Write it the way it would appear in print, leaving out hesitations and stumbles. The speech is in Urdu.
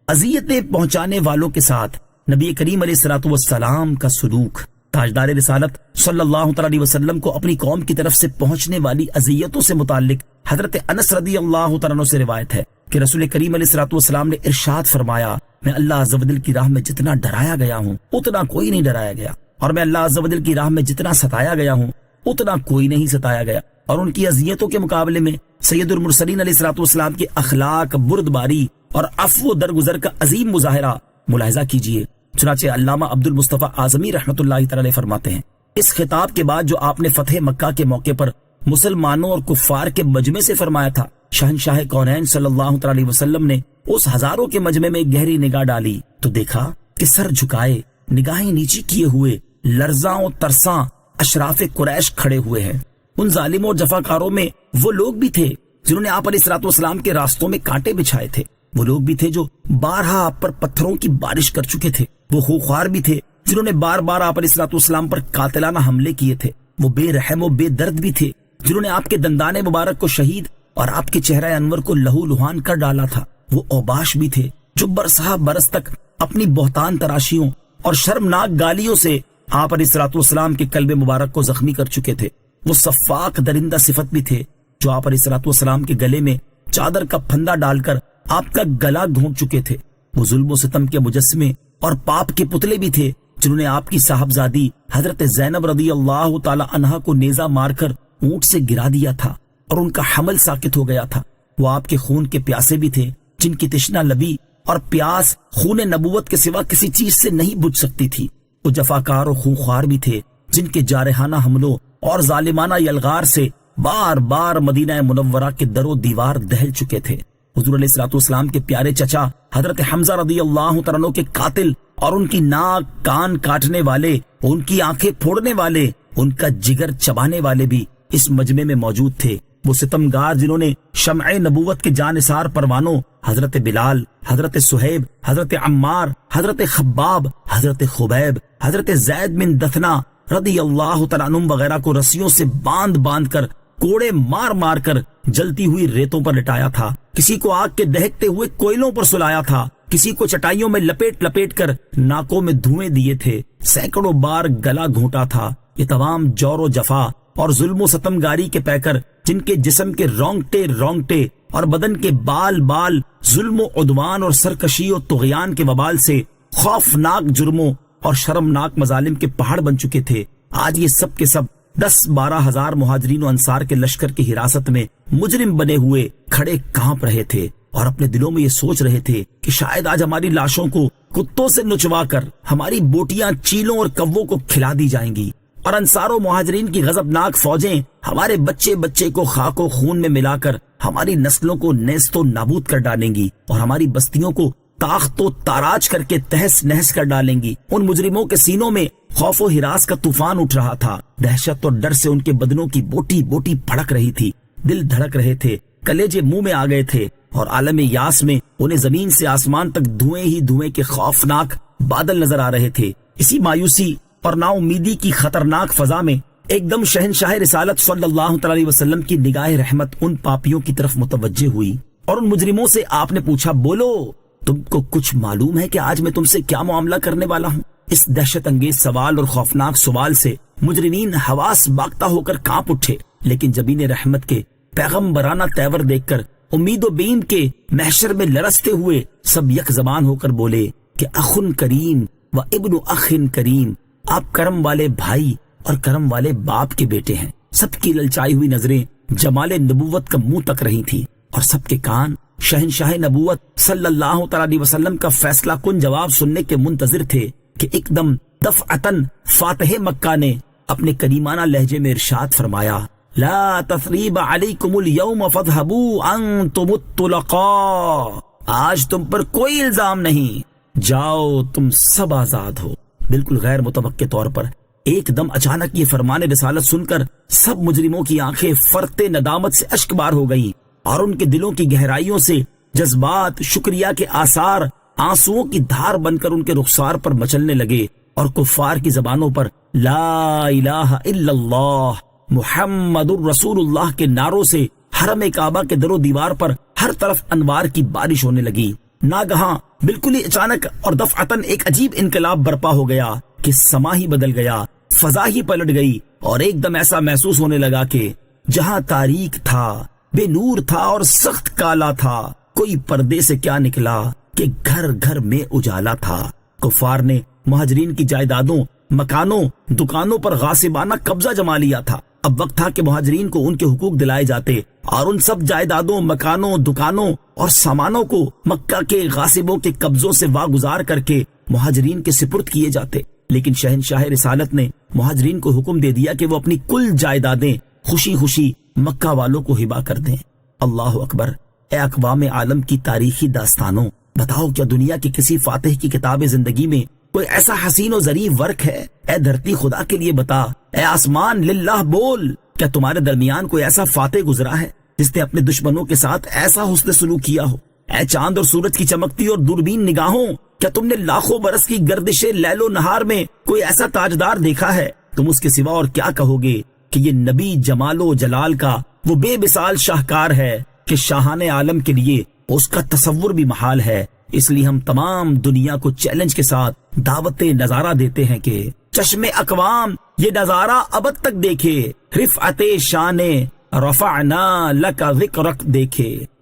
اذیتیں پہنچانے والوں کے ساتھ نبی کریم علیہ الصلوۃ والسلام کا سلوک، تاجدار رسالت صلی اللہ تعالی علیہ وسلم کو اپنی قوم کی طرف سے پہنچنے والی اذیتوں سے متعلق حضرت انس رضی اللہ تعالیٰ عنہ سے روایت ہے کہ رسول کریم علیہ الصلوۃ والسلام نے ارشاد فرمایا، میں اللہ عز و جل کی راہ میں جتنا ڈرایا گیا ہوں اتنا کوئی نہیں ڈرایا گیا، اور میں اللہ عز و جل کی راہ میں جتنا ستایا گیا ہوں اتنا کوئی نہیں ستایا گیا۔ اور ان کی اذیتوں کے مقابلے میں سید المرسلین علیہ الصلوۃ والسلام کے اخلاق، بردباری اور عفو و درگزر کا عظیم مظاہرہ ملاحظہ کیجیے۔ چنانچہ علامہ عبد المصطفیٰ اعظمی رحمۃ اللہ تعالی فرماتے ہیں، اس خطاب کے بعد جو آپ نے فتح مکہ کے موقع پر مسلمانوں اور کفار کے مجمع سے فرمایا تھا، شہنشاہ کونین صلی اللہ تعالی علیہ وسلم نے اس ہزاروں کے مجمع میں گہری نگاہ ڈالی تو دیکھا کہ سر جھکائے، نگاہیں نیچی کیے ہوئے، لرزاں و ترساں اشراف قریش کھڑے ہوئے ہیں۔ ان ظالموں اور جفاکاروں میں وہ لوگ بھی تھے جنہوں نے آپ علیہ الصلوۃ والسلام کے راستوں میں کانٹے بچھائے تھے، وہ لوگ بھی تھے جو بارہا آپ پر پتھروں کی بارش کر چکے تھے، وہ خوخوار بھی تھے جنہوں نے بار بار آپ علیہ الصلوۃ والسلام پر قاتلانہ حملے کیے تھے، وہ بے رحم و بے درد بھی تھے جنہوں نے آپ کے دندان مبارک کو شہید اور آپ کے چہرہ انور کو لہو لہان کر ڈالا تھا، وہ اوباش بھی تھے جو برسہ برس تک اپنی بہتان تراشیوں اور شرمناک گالیوں سے آپ علیہ الصلوۃ والسلام کے قلب مبارک کو زخمی کر چکے تھے، وہ صفاق درندہ صفت بھی تھے جو آپ علیہ الصلوۃ والسلام کے گلے میں چادر کا پھندا ڈال کر آپ کا گلا گھونٹ چکے تھے، وہ ظلم و ستم کے مجسمے اور پاپ کے پتلے بھی تھے جنہوں نے آپ کی صاحبزادی حضرت زینب رضی اللہ تعالی عنہا کو نیزہ مار کر اونٹ سے گرا دیا تھا اور ان کا حمل ساکت ہو گیا تھا، وہ آپ کے خون کے پیاسے بھی تھے جن کی تشنہ لبی اور پیاس خون نبوت کے سوا کسی چیز سے نہیں بجھ سکتی تھی، وہ جفاکار و خونخوار بھی تھے جن کے جارحانہ حملوں اور ظالمانہ یلغار سے بار بار مدینہ منورہ کے در و دیوار دہل چکے تھے۔ حضور علیہ الصلوۃ والسلام کے پیارے چچا حضرت حمزہ رضی اللہ تعالیٰ عنہ کے قاتل اور ان کی ناک کان کاٹنے والے، ان کی آنکھیں پھوڑنے والے، ان کا جگر چبانے والے بھی اس مجمع میں موجود تھے، وہ ستمگار جنہوں نے شمع نبوت کے جانثار پروانوں حضرت بلال، حضرت صہیب، حضرت عمار، حضرت خباب، حضرت خبیب، حضرت زید بن دثنا رضی اللہ تعالیٰ عنہم وغیرہ کو رسیوں سے باندھ باندھ کر، کوڑے مار مار کر جلتی ہوئی ریتوں پر لٹایا تھا، کسی کو آگ کے دہکتے ہوئے کوئلوں پر سلایا تھا، کسی کو چٹائیوں میں لپیٹ لپیٹ کر ناکوں میں دھوئیں دیے تھے، سینکڑوں بار گلا گھونٹا تھا۔ یہ تمام جور و جفا اور ظلم و ستم گاری کے پیکر جن کے جسم کے رونگٹے رونگٹے اور بدن کے بال بال ظلم و عدوان اور سرکشی و طغیان کے وبال سے خوفناک جرموں اور شرمناک مظالم کے پہاڑ بن چکے تھے، آج یہ سب کے سب 10-12 ہزار مہاجرین و انصار کے لشکر کی حراست میں مجرم بنے ہوئے کھڑے کانپ رہے تھے اور اپنے دلوں میں یہ سوچ رہے تھے کہ شاید آج ہماری لاشوں کو کتوں سے نچوا کر ہماری بوٹیاں چیلوں اور کووں کو کھلا دی جائیں گی، اور انصار و مہاجرین کی غضبناک فوجیں ہمارے بچے بچے کو خاک و خون میں ملا کر ہماری نسلوں کو نیست و نابود کر ڈالیں گی اور ہماری بستیوں کو تاخت و تاراج کر کے تہس نہس کر ڈالیں گی۔ ان مجرموں کے سینوں میں خوف و ہراس کا طوفان اٹھ رہا تھا، دہشت اور ڈر سے ان کے بدنوں کی بوٹی بوٹی بھڑک رہی تھی، دل دھڑک رہے تھے، کلیجے منہ میں آ گئے تھے، اور عالم یاس میں انہیں زمین سے آسمان تک دھوئیں ہی دھوئیں کے خوفناک بادل نظر آ رہے تھے۔ اسی مایوسی اور نا امیدی کی خطرناک فضا میں ایک دم شہنشاہ رسالت صلی اللہ تعالی علیہ وسلم کی نگاہ رحمت ان پاپیوں کی طرف متوجہ ہوئی اور ان مجرموں سے آپ نے پوچھا، بولو تم کو کچھ معلوم ہے کہ آج میں تم سے کیا معاملہ کرنے والا ہوں؟ اس دہشت انگیز سوال اور خوفناک سوال سے مجرمین حواس باختہ ہو کر کانپ اٹھے، لیکن جبین رحمت کے پیغمبرانہ تیور دیکھ کر امید و بیم کے محشر میں لرزتے ہوئے سب یک زبان ہو کر بولے کہ اخن کریم و ابن اخن کریم، آپ کرم والے بھائی اور کرم والے باپ کے بیٹے ہیں۔ سب کی للچائی ہوئی نظریں جمال نبوت کا منہ تک رہی تھی اور سب کے کان شہنشاہ نبوت صلی اللہ تعالی علیہ وسلم کا فیصلہ کن جواب سننے کے منتظر تھے کہ ایک دم دفعتاً فاتح مکہ نے اپنے کریمانہ لہجے میں ارشاد فرمایا، لا تثریب علیکم اليوم فاذهبوا انتم الطلقاء، آج تم پر کوئی الزام نہیں، جاؤ تم سب آزاد ہو۔ بالکل غیر متوقع طور پر ایک دم اچانک یہ فرمان رسالت سن کر سب مجرموں کی آنکھیں فرتے ندامت سے اشک بار ہو گئیں اور ان کے دلوں کی گہرائیوں سے جذبات شکریہ کے آثار آنسوؤں کی دھار بن کر ان کے رخسار پر مچلنے لگے، اور کفار کی زبانوں پر لا الہ الا اللہ محمد الرسول اللہ کے نعروں سے حرم کعبہ کے در و دیوار پر ہر طرف انوار کی بارش ہونے لگی۔ ناگہاں بالکل ہی اچانک اور دفعتاً ایک عجیب انقلاب برپا ہو گیا کہ سما ہی بدل گیا، فضا ہی پلٹ گئی، اور ایک دم ایسا محسوس ہونے لگا کہ جہاں تاریک تھا، بے نور تھا اور سخت کالا تھا، کوئی پردے سے کیا نکلا کہ گھر گھر میں اجالا تھا۔ کفار نے مہاجرین کی جائیدادوں، مکانوں، دکانوں پر غاصبانہ قبضہ جما لیا تھا۔ اب وقت تھا کہ مہاجرین کو ان کے حقوق دلائے جاتے اور ان سب جائیدادوں، مکانوں، دکانوں اور سامانوں کو مکہ کے غاصبوں کے قبضوں سے واگزار کر کے مہاجرین کے سپرد کیے جاتے، لیکن شہنشاہ رسالت نے مہاجرین کو حکم دے دیا کہ وہ اپنی کل جائیدادیں خوشی خوشی مکہ والوں کو ہبا کر دیں۔ اللہ اکبر! اے اقوام عالم کی تاریخی داستانوں، بتاؤ کیا دنیا کے کسی فاتح کی کتاب زندگی میں کوئی ایسا حسین و ظریف ورق ہے؟ اے دھرتی خدا کے لیے بتا، اے آسمان للہ بول، کیا تمہارے درمیان کوئی ایسا فاتح گزرا ہے جس نے اپنے دشمنوں کے ساتھ ایسا حسن سلوک کیا ہو؟ اے چاند اور سورج کی چمکتی اور دوربین نگاہوں، کیا تم نے لاکھوں برس کی گردش لیل و نہار میں کوئی ایسا تاجدار دیکھا ہے؟ تم اس کے سوا اور کیا کہو گے کہ یہ نبی جمال و جلال کا وہ بے مثال شاہکار ہے کہ شاہان عالم کے لیے اس کا تصور بھی محال ہے۔ اس لیے ہم تمام دنیا کو چیلنج کے ساتھ دعوت نظارہ دیتے ہیں کہ چشم اقوام یہ نظارہ ابد تک دیکھے، رفعت شان رفعنا لک ذکرک دیکھے۔